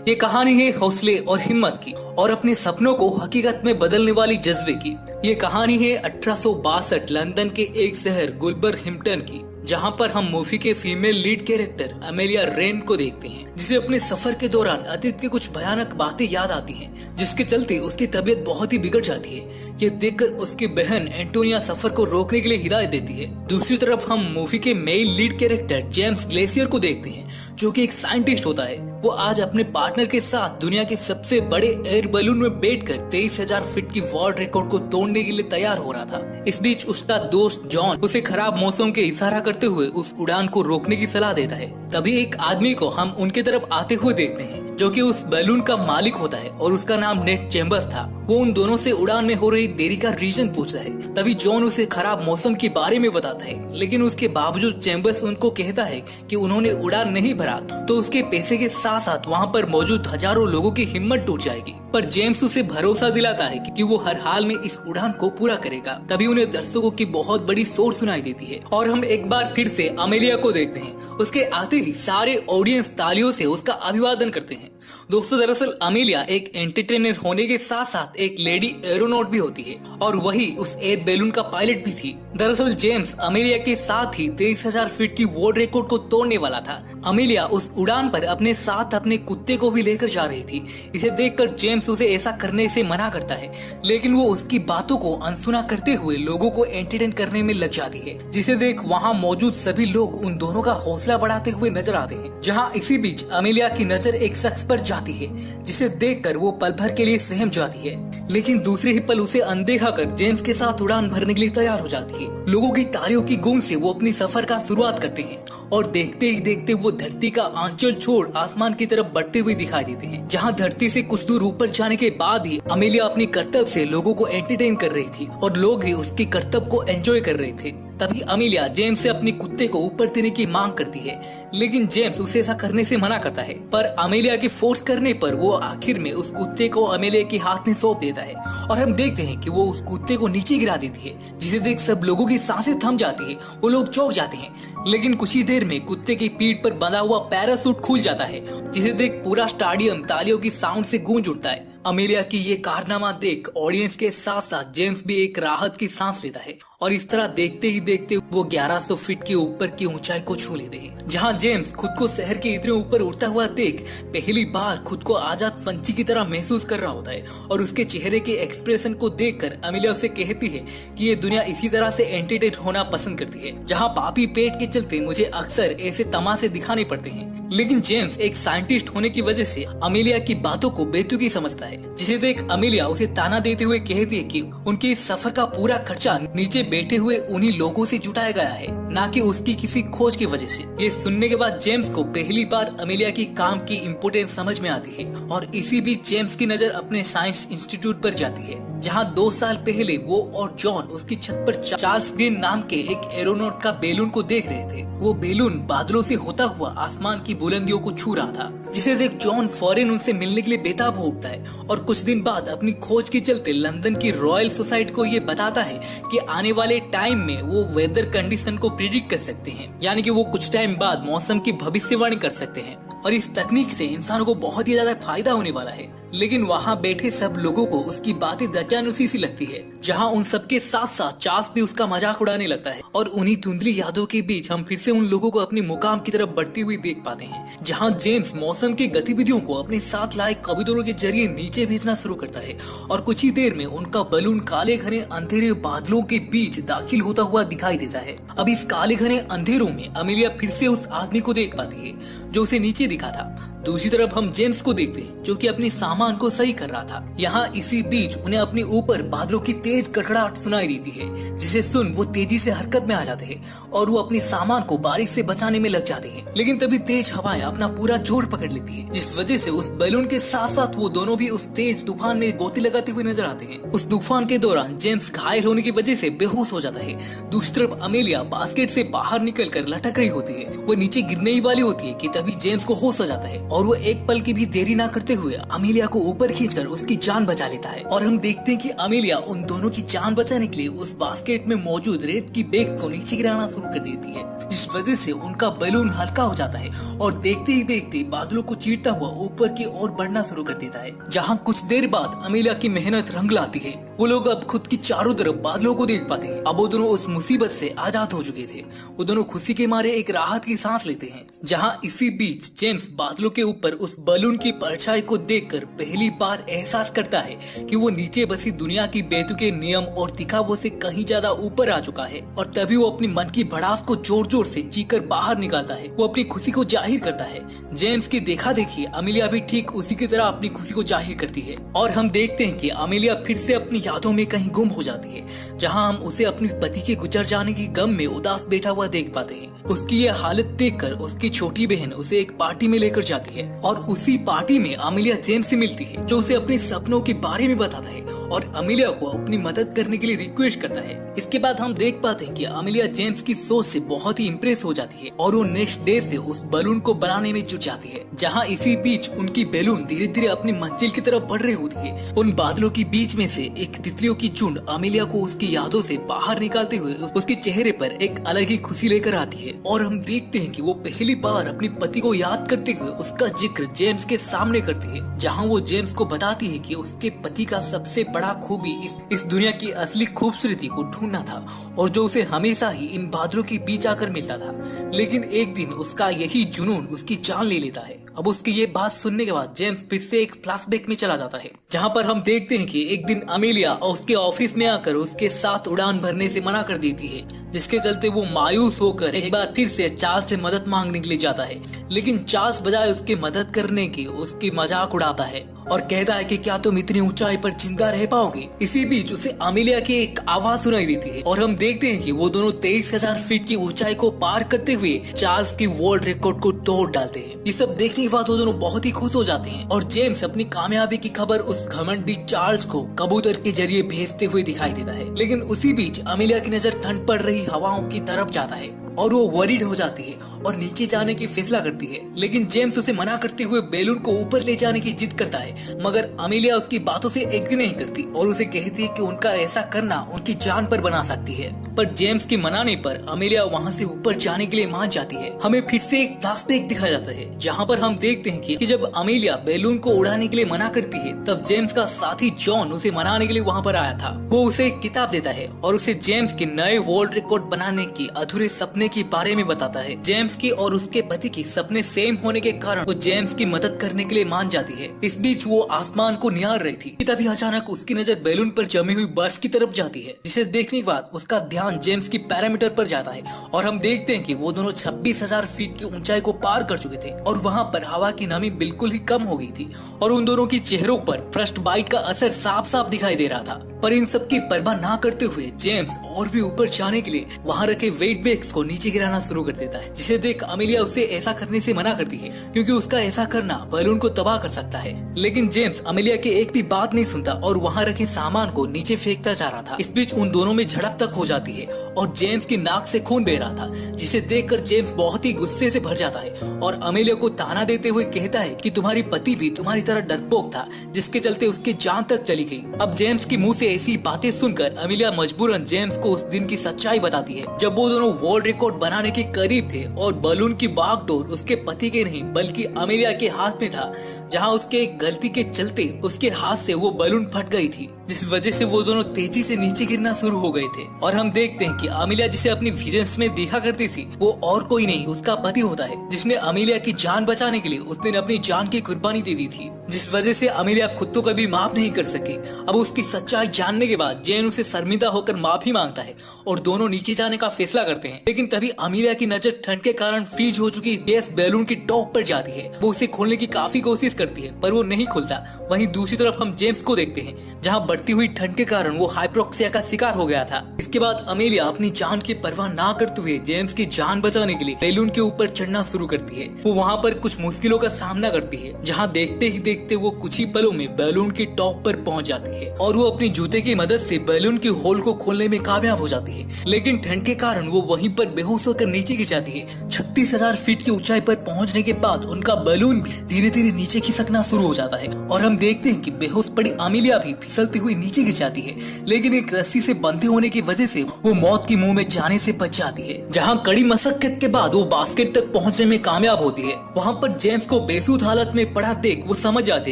ये कहानी है हौसले और हिम्मत की और अपने सपनों को हकीकत में बदलने वाली जज्बे की। ये कहानी है 1862 लंदन के एक शहर वुल्वरहैम्पटन की, जहां पर हम मूवी के female lead character Amelia rain को देखते हैं, जिसे अपने सफर के दौरान अतीत की कुछ भयानक बातें याद आती हैं, जिसके चलते उसकी तबीयत बहुत ही बिगड़ जाती है। ये देखकर उसकी बहन एंटोनिया सफर को रोकने के लिए हिदायत देती है। दूसरी तरफ हम मूवी के male lead character James glacier को देखते हैं, जो कि एक साइंटिस्ट होता है। वो आज अपने पार्टनर के साथ दुनिया के सबसे बड़े एयर बलून में बैठकर 23,000 फीट की वर्ल्ड रिकॉर्ड को तोड़ने के लिए तैयार हो रहा था। इस बीच उसका दोस्त जॉन उसे खराब मौसम के इशारा करते हुए उस उड़ान को रोकने की सलाह देता है। तभी एक आदमी को हम उनके तरफ आते हुए देखते हैं, जो कि उस बैलून का मालिक होता है और उसका नाम नेट चेम्बर्स था। वो उन दोनों से उड़ान में हो रही देरी का रीजन पूछता है। तभी जॉन उसे खराब मौसम के बारे में बताता है, लेकिन उसके बावजूद चेम्बर्स उनको कहता है कि उन्होंने उड़ान नहीं भरा तो उसके पैसे के साथ साथ वहाँ पर मौजूद हजारों लोगों की हिम्मत टूट जाएगी। पर जेम्स उसे भरोसा दिलाता है कि वो हर हाल में इस उड़ान को पूरा करेगा। तभी उन्हें दर्शकों की बहुत बड़ी शोर सुनाई देती है और हम एक बार फिर से अमेलिया को देखते हैं। उसके आते ही सारे ऑडियंस तालियों से उसका अभिवादन करते हैं। दोस्तों, दरअसल अमेलिया एक एंटरटेनर होने के साथ साथ एक लेडी एरोनॉट भी होती है और वही उस एयर बैलून का पायलट भी थी। दरअसल जेम्स अमेलिया के साथ ही 23,000 फीट की वर्ल्ड रिकॉर्ड को तोड़ने वाला था। अमेलिया उस उड़ान पर अपने साथ अपने कुत्ते को भी लेकर जा रही थी। इसे देखकर जेम्स उसे ऐसा करने से मना करता है, लेकिन वो उसकी बातों को अनसुना करते हुए लोगों को एंटरटेन करने में लग जाती है, जिसे देख वहाँ मौजूद सभी लोग उन दोनों का हौसला बढ़ाते हुए नजर आते हैं। जहाँ इसी बीच अमेलिया की नजर एक शख्स पर जाती है, जिसे देखकर वो पल भर के लिए सहम जाती है, लेकिन दूसरे ही पल उसे अनदेखा कर जेम्स के साथ उड़ान भरने के लिए तैयार हो जाती है। लोगों की तालियों की गूंज से वो अपनी सफर का शुरुआत करते हैं और देखते ही देखते वो धरती का आंचल छोड़ आसमान की तरफ बढ़ते हुए दिखाई देते हैं, जहां धरती से कुछ दूर ऊपर जाने के बाद ही अमेलिया अपनी कर्तव्य से लोगों को एंटरटेन कर रही थी और लोग ही उसके कर्तव्य को एंजॉय कर रहे थे। तभी अमेलिया जेम्स से अपने कुत्ते को ऊपर देने की मांग करती है, लेकिन जेम्स उसे ऐसा करने से मना करता है। पर अमेलिया के फोर्स करने पर वो आखिर में उस कुत्ते को अमेलिया के हाथ में सौंप देता है और हम देखते हैं कि वो उस कुत्ते को नीचे गिरा देती है, जिसे देख सब लोगों की सांसें थम जाती है। वो लोग चौंक जाते हैं, लेकिन कुछ ही देर में कुत्ते की पीठ पर बंधा हुआ पैराशूट खुल जाता है, जिसे देख पूरा स्टेडियम तालियों की साउंड से गूंज उठता है। अमेलिया की ये कारनामा देख ऑडियंस के साथ साथ जेम्स भी एक राहत की सांस लेता है और इस तरह देखते ही देखते वो 1100 फीट के ऊपर की ऊंचाई को छू लेते हैं, जहां जेम्स खुद को शहर के इतने ऊपर उड़ता हुआ देख पहली बार खुद को आजाद पंछी की तरह महसूस कर रहा होता है। और उसके चेहरे के एक्सप्रेशन को देखकर अमेलिया उसे कहती है कि ये दुनिया इसी तरह से एंटरटेन होना पसंद करती है, जहाँ पापी पेट के चलते मुझे अक्सर ऐसे तमाशे दिखाने पड़ते हैं। लेकिन जेम्स एक साइंटिस्ट होने की वजह से अमेलिया की बातों को बेतुकी समझता है, जिसे देख अमेलिया उसे ताना देते हुए कहती है कि उनके इस सफर का पूरा खर्चा नीचे बैठे हुए उन्हीं लोगों से जुटाया गया है, ना कि उसकी किसी खोज की वजह से। ये सुनने के बाद जेम्स को पहली बार अमेलिया की काम की इम्पोर्टेंस समझ में आती है और इसी बीच जेम्स की नजर अपने साइंस इंस्टीट्यूट पर जाती है, जहां 2 साल पहले वो और जॉन उसकी छत पर चार्ल्स ग्रीन नाम के एक एरोनॉट का बैलून को देख रहे थे। वो बैलून बादलों से होता हुआ आसमान की बुलंदियों को छू रहा था, जिसे देख जॉन फौरन उनसे मिलने के लिए बेताब हो उठता है और कुछ दिन बाद अपनी खोज के चलते लंदन की रॉयल सोसाइटी को ये बताता है कि आने वाले टाइम में वो वेदर कंडीशन को प्रिडिक्ट कर सकते हैं, यानी कि वो कुछ टाइम बाद मौसम की भविष्यवाणी कर सकते हैं और इस तकनीक से इंसानों को बहुत ही ज्यादा फायदा होने वाला है। लेकिन वहाँ बैठे सब लोगों को उसकी बातें दकियानुसी सी लगती है, जहाँ उन सबके साथ साथ चार्ल्स भी उसका मजाक उड़ाने लगता है और उन्हीं धुंधली यादों के बीच हम फिर से उन लोगों को अपनी मुकाम की तरफ बढ़ती हुई देख पाते हैं, जहाँ जेम्स मौसम की गतिविधियों को अपने साथ लाए कबूतरों के जरिए नीचे भेजना शुरू करता है और कुछ ही देर में उनका बलून काले घने अंधेरे बादलों के बीच दाखिल होता हुआ दिखाई देता है। अब इस काले घने अंधेरों में अमेलिया फिर से उस आदमी को देख पाती है जो उसे नीचे दिखा था। दूसरी तरफ हम जेम्स को देखते हैं, जो कि अपने सामान को सही कर रहा था। यहाँ इसी बीच उन्हें अपने ऊपर बादलों की तेज कड़कड़ाहट सुनाई देती है, जिसे सुन वो तेजी से हरकत में आ जाते हैं और वो अपने सामान को बारिश से बचाने में लग जाते हैं। लेकिन तभी तेज हवाएं अपना पूरा जोर पकड़ लेती है, जिस वजह से उस बैलून के साथ साथ वो दोनों भी उस तेज तूफान में गोती लगाते हुए नजर आते हैं। उस तूफान के दौरान जेम्स घायल होने की वजह से बेहोश हो जाता है। दूसरी तरफ अमेलिया बास्केट से बाहर निकल कर लटक रही होती है, वो नीचे गिरने ही वाली होती है कि तभी जेम्स को होश आ जाता है और वो एक पल की भी देरी ना करते हुए अमेलिया को ऊपर खींचकर उसकी जान बचा लेता है। और हम देखते हैं कि अमेलिया उन दोनों की जान बचाने के लिए उस बास्केट में मौजूद रेत की बैग को नीचे गिराना शुरू कर देती है, जिस वजह से उनका बैलून हल्का हो जाता है और देखते ही देखते बादलों को चीरता हुआ ऊपर की ओर बढ़ना शुरू कर देता है। जहाँ कुछ देर बाद अमेलिया की मेहनत रंग लाती है। वो लोग अब खुद की चारों तरफ बादलों को देख पाते हैं। अब वो दोनों उस मुसीबत से आजाद हो चुके थे। वो दोनों खुशी के मारे एक राहत की सांस लेते हैं। जहाँ इसी बीच जेम्स बादलों के ऊपर उस बलून की परछाई को देखकर पहली बार एहसास करता है कि वो नीचे बसी दुनिया की बेतुके नियम और दिखावों से कहीं ज्यादा ऊपर आ चुका है। और तभी वो अपनी मन की भड़ास को जोर जोर से चीखकर बाहर निकालता है। वो अपनी खुशी को जाहिर करता है। जेम्स की देखा देखी अमेलिया भी ठीक उसी की तरह अपनी खुशी को जाहिर करती है। और हम देखते हैं कि अमेलिया फिर से अपनी यादों में कहीं गुम हो जाती है, जहां हम उसे अपने पति के गुजर जाने की गम में उदास बैठा हुआ देख पाते हैं। उसकी ये हालत देखकर उसकी छोटी बहन उसे एक पार्टी में लेकर जाती है और उसी पार्टी में अमेलिया जेम्स से मिलती है, जो उसे अपने सपनों के बारे में बताता है और अमेलिया को अपनी मदद करने के लिए रिक्वेस्ट करता है। इसके बाद हम देख पाते हैं कि अमेलिया जेम्स की सोच से बहुत ही इम्प्रेस हो जाती है और वो नेक्स्ट डे से उस बलून को बनाने में जुट जाती है। जहाँ इसी बीच उनकी बैलून धीरे धीरे अपनी मंजिल की तरफ बढ़ रही होती है। उन बादलों के बीच में से एक तितलियों की झुंड अमेलिया को उसकी यादों से बाहर निकालते हुए उसके चेहरे पर एक अलग ही खुशी लेकर आती है। और हम देखते हैं कि वो पहली बार अपने पति को याद करते हुए उसका जिक्र जेम्स के सामने करती है, जहाँ वो जेम्स को बताती है कि उसके पति का सबसे बड़ा खूबी इस दुनिया की असली खूबसूरती को ढूंढना था और जो उसे हमेशा ही इन बादलों के बीच आकर मिलता था। लेकिन एक दिन उसका यही जुनून उसकी जान ले लेता है। अब उसकी ये बात सुनने के बाद जेम्स फिर से एक फ्लैशबैक में चला जाता है, जहाँ पर हम देखते हैं कि एक दिन अमेलिया उसके ऑफिस में आकर उसके साथ उड़ान भरने से मना कर देती है, जिसके चलते वो मायूस होकर एक बार फिर से चार्ल्स से मदद मांगने के लिए जाता है। लेकिन चार्ल्स बजाय उसकी मदद करने की उसकी मजाक उड़ाता है और कहता है कि क्या तुम इतनी ऊंचाई पर जिंदा रह पाओगे। इसी बीच उसे अमेलिया की एक आवाज सुनाई देती है और हम देखते हैं कि वो दोनों 23,000 फीट की ऊंचाई को पार करते हुए चार्ल्स की वर्ल्ड रिकॉर्ड को तोड़ डालते हैं। ये सब देखने के बाद वो दोनों बहुत ही खुश हो जाते हैं और जेम्स अपनी कामयाबी की खबर उस घमंडी चार्ल्स को कबूतर के जरिए भेजते हुए दिखाई देता है। लेकिन उसी बीच अमेलिया की नजर ठंड पड़ रही हवाओं की तरफ जाता है और वो वरीड हो जाती है और नीचे जाने की फैसला करती है। लेकिन जेम्स उसे मना करते हुए बैलून को ऊपर ले जाने की जिद करता है, मगर अमेलिया उसकी बातों से एग्री नहीं करती और उसे कहती है कि उनका ऐसा करना उनकी जान पर बना सकती है। पर जेम्स के मनाने पर अमेलिया वहाँ से ऊपर जाने के लिए मान जाती है। हमें फिर से एक फ्लैशबैक दिखाया जाता है, जहाँ पर हम देखते हैं कि जब अमेलिया बैलून को उड़ाने के लिए मना करती है, तब जेम्स का साथी जॉन उसे मनाने के लिए वहाँ पर आया था। वो उसे एक किताब देता है और उसे जेम्स के नए वर्ल्ड रिकॉर्ड बनाने की अधूरे सपने के बारे में बताता है। जेम्स की और उसके पति की सपने सेम होने के कारण वो जेम्स की मदद करने के लिए मान जाती है। इस बीच वो आसमान को निहार रही थी, तभी अचानक उसकी नजर बैलून पर जमी हुई बर्फ की तरफ जाती है, जिसे देखने के बाद उसका ध्यान जेम्स की पैरामीटर पर जाता है और हम देखते हैं कि वो दोनों 26,000 फीट की ऊंचाई को पार कर चुके थे और वहाँ पर हवा की नमी बिल्कुल ही कम हो गई थी और उन दोनों की चेहरों पर फ्रस्ट बाइट का असर साफ साफ दिखाई दे रहा था। पर इन सब की परवाह ना करते हुए जेम्स और भी ऊपर जाने के लिए वहाँ रखे वेट बैग्स को नीचे गिराना शुरू कर देता है, जिसे देख अमेलिया उसे ऐसा करने से मना करती है क्योंकि उसका ऐसा करना बैलून को तबाह कर सकता है। लेकिन जेम्स अमेलिया की एक भी बात नहीं सुनता और वहाँ रखे सामान को नीचे फेंकता जा रहा था। इस बीच उन दोनों में झड़प तक हो जाती है और जेम्स की नाक से खून बह रहा था, जिसे देखकर जेम्स बहुत ही गुस्से से भर जाता है और अमेलिया को ताना देते हुए कहता है कि तुम्हारी पति भी तुम्हारी तरह डरपोक था, जिसके चलते उसकी जान तक चली गई। अब जेम्स की मुंह से ऐसी बातें सुनकर अमेलिया मजबूरन जेम्स को उस दिन की सच्चाई बताती है, जब वो दोनों वर्ल्ड रिकॉर्ड बनाने के करीब थे और बलून की बागडोर उसके पति के नहीं बल्कि अमेलिया के हाथ में था, जहां उसके गलती के चलते उसके हाथ से वो बलून फट गई थी, जिस वजह से वो दोनों तेजी से नीचे गिरना शुरू हो गए थे। और हम देखते हैं कि अमेलिया जिसे अपनी विजन्स में देखा करती थी, वो और कोई नहीं उसका पति होता है, जिसने अमेलिया की जान बचाने के लिए उस दिन अपनी जान की कुर्बानी दे दी थी, जिस वजह से अमेलिया खुद तो कभी माफ नहीं कर सके। अब उसकी सच्चाई जानने के बाद जेन उसे शर्मिंदा होकर माफी मांगता है और दोनों नीचे जाने का फैसला करते हैं। लेकिन तभी अमेलिया की नजर ठंड के कारण फ्रीज हो चुकी गैस बैलून की टॉप पर जाती है। वो उसे खोलने की काफी कोशिश करती है पर वो नहीं खुलता। वहीं दूसरी तरफ हम जेम्स को देखते हैं, जहाँ बढ़ती हुई ठंड के कारण वो हाइपोक्सिया का शिकार हो गया था। इसके बाद अमेलिया अपनी जान की परवाह ना करते हुए जेम्स की जान बचाने के लिए बैलून के ऊपर चढ़ना शुरू करती है। वो वहाँ पर कुछ मुश्किलों का सामना करती है, जहाँ देखते ही देखते वो कुछ ही पलों में बैलून की टॉप पर पहुँच जाती है और वो अपनी जूते की मदद से बैलून की होल को खोलने में कामयाब हो जाती है। लेकिन ठंड के कारण वो वहीं पर बेहोश होकर नीचे गिर जाती है। 36,000 फीट की ऊंचाई पर पहुंचने के बाद उनका बैलून भी धीरे धीरे नीचे खिसकना शुरू हो जाता है और हम देखते हैं कि बेहोश पड़ी अमेलिया भी फिसलती हुई नीचे गिर जाती है। लेकिन एक रस्सी से बंधे होने की वजह से वो मौत की मुंह में जाने से बच जाती है। जहां कड़ी मशक्कत के बाद वो बास्केट तक पहुंचने में कामयाब होती है, वहां पर जेम्स को बेसुध हालत में पड़ा देख वो समझ जाते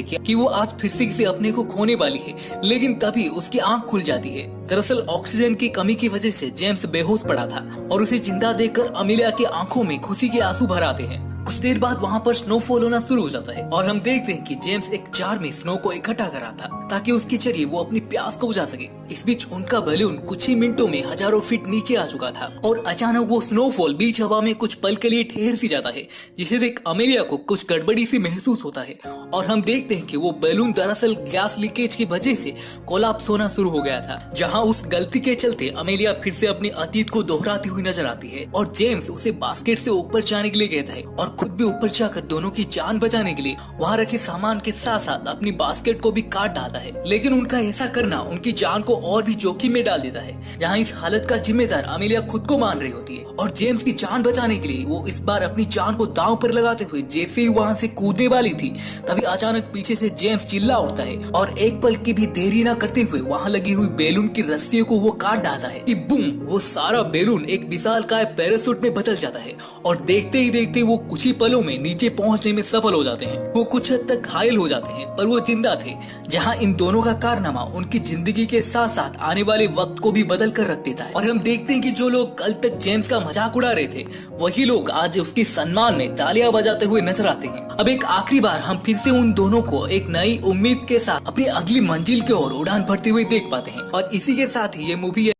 हैं कि वो आज फिर से अपने को खोने वाली है। लेकिन तभी उसकी आंख खुल जाती है। दरअसल ऑक्सीजन की कमी की वजह से जेम्स बेहोश पड़ा था और उसे जिंदा देखकर अमेलिया की आंखों में खुशी के आंसू भर आते हैं। कुछ देर बाद वहाँ पर स्नोफॉल होना शुरू हो जाता है और हम देखते हैं कि जेम्स एक जार में स्नो को इकट्ठा कर रहा था ताकि उसके जरिए वो अपनी प्यास को बुझा सके। इस बीच उनका बैलून कुछ ही मिनटों में हजारों फीट नीचे आ चुका था और अचानक वो स्नोफॉल बीच हवा में कुछ पल के लिए ठहर सी जाता है, जिसे देख अमेलिया को कुछ गड़बड़ी सी महसूस होता है और हम देखते हैं कि वो बैलून दरअसल गैस लीकेज की वजह से कोलैप्स होना शुरू हो गया था। जहाँ उस गलती के चलते अमेलिया फिर से अपने अतीत को दोहराती हुई नजर आती है और जेम्स उसे बास्केट से ऊपर जाने के लिए कहता है और खुद भी ऊपर जाकर दोनों की जान बचाने के लिए वहाँ रखे सामान के साथ साथ अपनी बास्केट को भी काट डालता है। लेकिन उनका ऐसा करना उनकी जान को और भी जोखिम में डाल देता है, जहाँ इस हालत का जिम्मेदार अमेलिया खुद को मान रही होती है और जेम्स की जान बचाने के लिए वो इस बार अपनी जान को दांव पर लगाते हुए जैसे ही वहाँ से कूदने वाली थी तभी अचानक पीछे से जेम्स चिल्ला उठता है और एक पल की भी देरी न करते हुए वहाँ लगी हुई बैलून की रस्सियों को वो काट डालता है कि बूम, वो सारा बैलून एक विशालकाय पैराशूट में बदल जाता है और देखते ही देखते वो कुछ ही पलों में नीचे पहुंचने में सफल हो जाते हैं। वो कुछ हद तक घायल हो जाते हैं पर वो जिंदा थे, जहां इन दोनों का कारनामा उनकी जिंदगी के साथ साथ आने वाले वक्त को भी बदल कर रख देता है। और हम देखते हैं कि जो लोग कल तक जेम्स का मजाक उड़ा रहे थे वही लोग आज उसके सम्मान में तालियां बजाते हुए नजर आते हैं। अब एक आखिरी बार हम फिर से उन दोनों को एक नई उम्मीद के साथ अपनी अगली मंजिल की ओर उड़ान भरते हुए देख पाते हैं और इसी के साथ ही ये मूवी